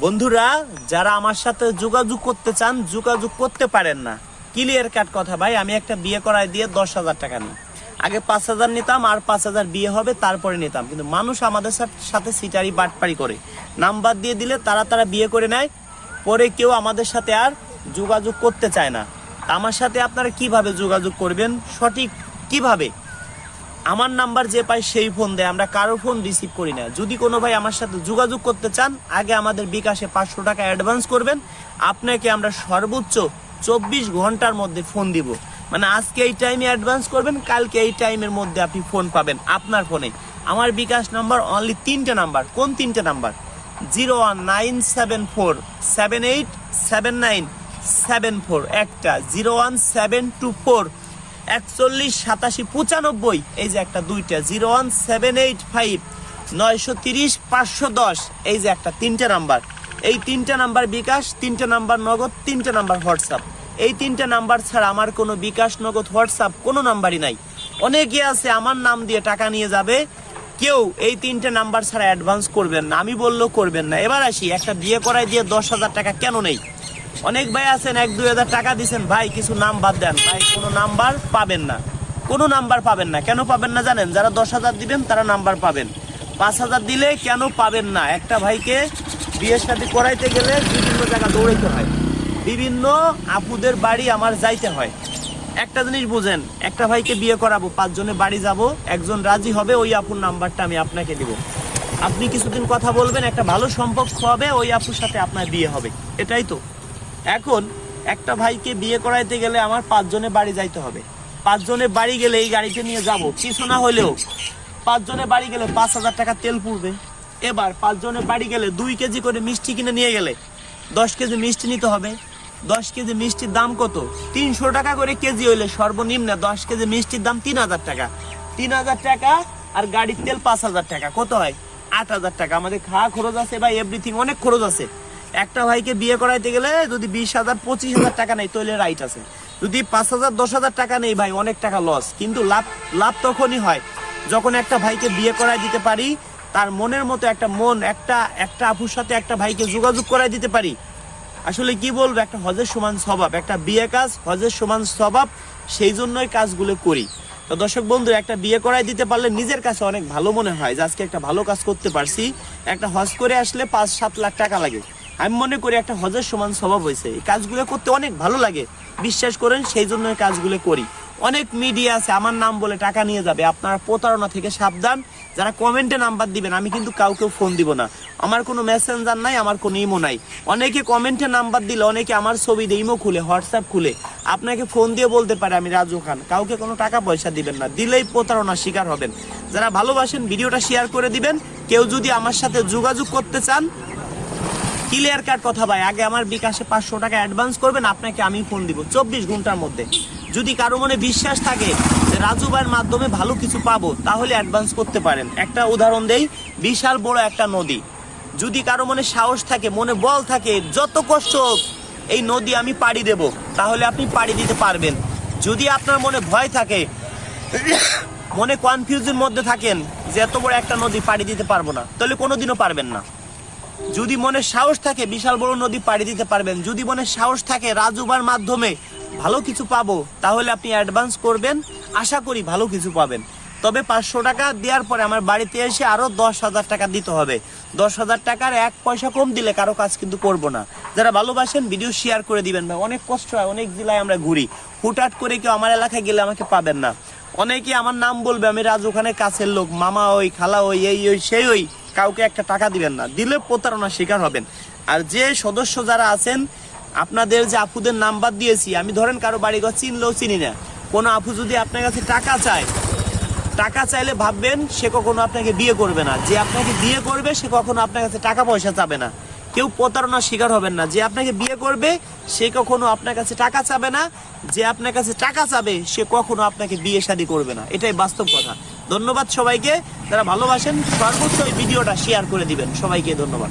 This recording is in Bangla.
বন্ধুরা যারা আমার সাথে যোগাযোগ করতে চান যোগাযোগ করতে পারেন না, ক্লিয়ার কাট কথা ভাই। আমি একটা বিয়ে করায় দিয়ে 10,000 টাকা নিই। আগে 5,000 নিতাম, আর 5,000 বিয়ে হবে তারপরে নিতাম। কিন্তু মানুষ আমাদের সাথে সিটারি বাটপারি করে, নাম্বার দিয়ে দিলে তারা বিয়ে করে নেয়, পরে কেউ আমাদের সাথে আর যোগাযোগ করতে চায় না। আমার সাথে আপনারা কিভাবে যোগাযোগ করবেন, সঠিক কিভাবে? আমার নাম্বার যে পাই সেই ফোন দেয়, আমরা কারো ফোন রিসিভ করি না। যদি কোনো ভাই আমার সাথে যোগাযোগ করতে চান, আগে আমাদের বিকাশে 500 টাকা অ্যাডভান্স করবেন। আপনাকে আমরা সর্বোচ্চ 24 ঘন্টার মধ্যে ফোন দিব। মানে আজকে এই টাইমে অ্যাডভান্স করবেন, কালকে এই টাইমের মধ্যে আপনি ফোন পাবেন আপনার ফোনে। আমার বিকাশ নাম্বার অনলি 3টে নাম্বার। কোন 3টে নাম্বার? 01974787974 একটা, 01724 418795, এই যে একটা, দুইটা 01785930510, এই যে একটা, 3টে নাম্বার। এই 3টে নাম্বার বিকাশ, 3টে নাম্বার নগদ, 3টে নাম্বার হোয়াটসঅ্যাপ। এই 3টে নাম্বার ছাড়া আমার কোনো বিকাশ, নগদ, হোয়াটসঅ্যাপ কোনো নাম্বারই নাই। অনেকে আছে আমার নাম দিয়ে টাকা নিয়ে যাবে, কেউ এই 3টে নাম্বার ছাড়া অ্যাডভান্স করবেন না। আমি বললেও করবেন না। এবার আসি, একটা বিয়ে করায় দিয়ে 10,000 টাকা কেন নেই? অনেক ভাই আছেন 1-2 হাজার টাকা দিচ্ছেন, ভাই কিছু নাম্বার দেন। ভাই কোনো নাম্বার পাবেন না, কোনো নাম্বার পাবেন না। কেন পাবেন না জানেন? যারা 10,000 দিবেন তারা নাম্বার পাবেন। 5,000 দিলে কেন পাবেন না? একটা ভাইকে বিয়ের সাথে করাইতে গেলে বিভিন্ন জায়গা দৌড়াইতে হয়, বিভিন্ন আপুদের বাড়ি আমার যাইতে হয়। একটা জিনিস বুঝেন, একটা ভাইকে বিয়ে করাবো, 5 জনের বাড়ি যাব, একজন রাজি হবে, ওই আপুর নাম্বারটা আমি আপনাকে দিব। আপনি কিছুদিন কথা বলবেন, একটা ভালো সম্পর্ক হবে, ওই আপুর সাথে আপনার বিয়ে হবে। এটাই তো। এখন একটা ভাইকে বিয়ে করাইতে গেলে আমার 5 জনের বাড়ি যাইতে হবে। 5 জনের বাড়ি গেলে এই গাড়িতে নিয়ে যাব, কিছু না হলেও 5 জনের বাড়ি গেলে 5,000 টাকা তেল পুড়বে। এবার 5 জনের বাড়ি গেলে 2 কেজি করে মিষ্টি কিনে নিয়ে গেলে 10 কেজি মিষ্টি নিতে হবে। 10 কেজি মিষ্টির দাম কত? 300 টাকা করে কেজি হইলে সর্বনিম্ন 10 কেজি মিষ্টির দাম 3,000 টাকা। 3,000 টাকা আর গাড়ির তেল 5,000 টাকা, কত হয়? 8,000 টাকা। আমাদের খাওয়া খরচ আছে বা এভরিথিং, অনেক খরচ আছে। একটা ভাইকে বিয়ে করাইতে গেলে যদি 20,000-25,000 টাকা নেই তাহলে রাইট আছে। যদি 5,000-10,000 টাকা নেই ভাই, অনেক টাকা লস। কিন্তু লাভ তখনই হয় যখন একটা ভাইকে বিয়ে করাই দিতে পারি, তার মনের মতো একটা মন, একটা আপুর সাথে একটা ভাইকে যোগাযোগ করাই দিতে পারি। আসলে কি বলবো, একটা হজের সমান স্বভাব, একটা বিয়ে কাজ হজের সমান স্বভাব, সেই জন্যই কাজগুলো করি। তো দর্শক বন্ধু, একটা বিয়ে করাই দিতে পারলে নিজের কাছে অনেক ভালো মনে হয় যে আজকে একটা ভালো কাজ করতে পারছি। একটা হজ করে আসলে 5-7 লাখ টাকা লাগে। আমি মনে করি একটা হজের সমান স্বভাব হয়েছে। এই কাজগুলো করতে অনেক ভালো লাগে, বিশ্বাস করেন, সেই জন্য এই কাজগুলো করি। অনেক মিডিয়া আছে আমার নাম বলে টাকা নিয়ে যাবে, আপনারা প্রতারণা থেকে সাবধান। যারা কমেন্টে নাম্বার দিবেন, আমি কিন্তু কাউকে ফোন দিব না। আমার কোনো মেসেঞ্জার নাই, আমার কোনো ইমো নাই। অনেকে কমেন্টে নাম্বার দিলে, অনেকে আমার ছবি দিয়ে ইমো খুলে, হোয়াটসঅ্যাপ খুলে আপনাকে ফোন দিয়ে বলতে পারে আমি রাজু খান। কাউকে কোনো টাকা পয়সা দিবেন না, দিলেই প্রতারণার শিকার হবেন। যারা ভালোবাসেন ভিডিওটা শেয়ার করে দিবেন। কেউ যদি আমার সাথে যোগাযোগ করতে চান, ক্লিয়ার কাট কথা ভাই, আগে আমার বিকাশে 500 টাকা অ্যাডভান্স করবেন, আপনাকে আমি ফোন দিব 24 ঘন্টার মধ্যে। যদি কারো মনে বিশ্বাস থাকে যে রাজু ভাইয়ের মাধ্যমে ভালো কিছু পাবো, তাহলে অ্যাডভান্স করতে পারেন। একটা উদাহরণ দেই, বিশাল বড় একটা নদী, যদি কারো মনে সাহস থাকে, মনে বল থাকে, যত কষ্ট হোক এই নদী আমি পাড়ি দেব, তাহলে আপনি পাড়ি দিতে পারবেন। যদি আপনার মনে ভয় থাকে, মনে কনফিউজের মধ্যে থাকেন যে এত বড় একটা নদী পাড়ি দিতে পারবো না, তাহলে কোনোদিনও পারবেন না। যদি মনে সাহস থাকে বিশাল বড় নদী পাড়ি দিতে পারবেন। যদি মনে সাহস থাকে রাজুবার মাধ্যমে ভালো কিছু পাবো, তাহলে আপনি অ্যাডভান্স করবেন, আশা করি ভালো কিছু পাবেন। তবে 500 টাকা দেওয়ার পরে আমার বাড়িতে এসে আরো 10,000 টাকা দিতে হবে। 10,000 টাকার 1 পয়সা কম দিলে কারো কাজ কিন্তু করবো না। যারা ভালোবাসেন ভিডিও শেয়ার করে দিবেন ভাই। অনেক কষ্ট হয়, অনেক জেলায় আমরা ঘুরি, হুটহাট করে কেউ আমার এলাকায় গেলে আমাকে পাবেন না। অনেকে আমার নাম বলবে, আমি রাজু খানের কাছের লোক, মামা ওই, খালা ওই, এই ওই সেই ওই। কাউকে একটা টাকা দিবেন না, দিলে প্রতারণার শিকার হবেন। আর যে সদস্য যারা আছেন, আপনাদের যে আপুদের নাম্বার দিয়েছি, আমি ধরেন কারো বাড়িঘর চিনলেও চিনি না, কোনো আপু যদি আপনার কাছে টাকা চায়, টাকা চাইলে ভাববেন সে কখনো আপনাকে বিয়ে করবে না। যে আপনাকে বিয়ে করবে সে কখনো আপনার কাছে টাকা পয়সা চাবে না। কেউ প্রতারণার শিকার হবেন না। যে আপনাকে বিয়ে করবে সে কখনো আপনার কাছে টাকা চাবে না। যে আপনার কাছে টাকা চাবে সে কখনো আপনাকে বিয়ে শাদী করবে না। এটাই বাস্তব কথা। ধন্যবাদ সবাইকে। যারা ভালোবাসেন সর্বোচ্চ এই ভিডিওটা শেয়ার করে দিবেন। সবাইকে ধন্যবাদ।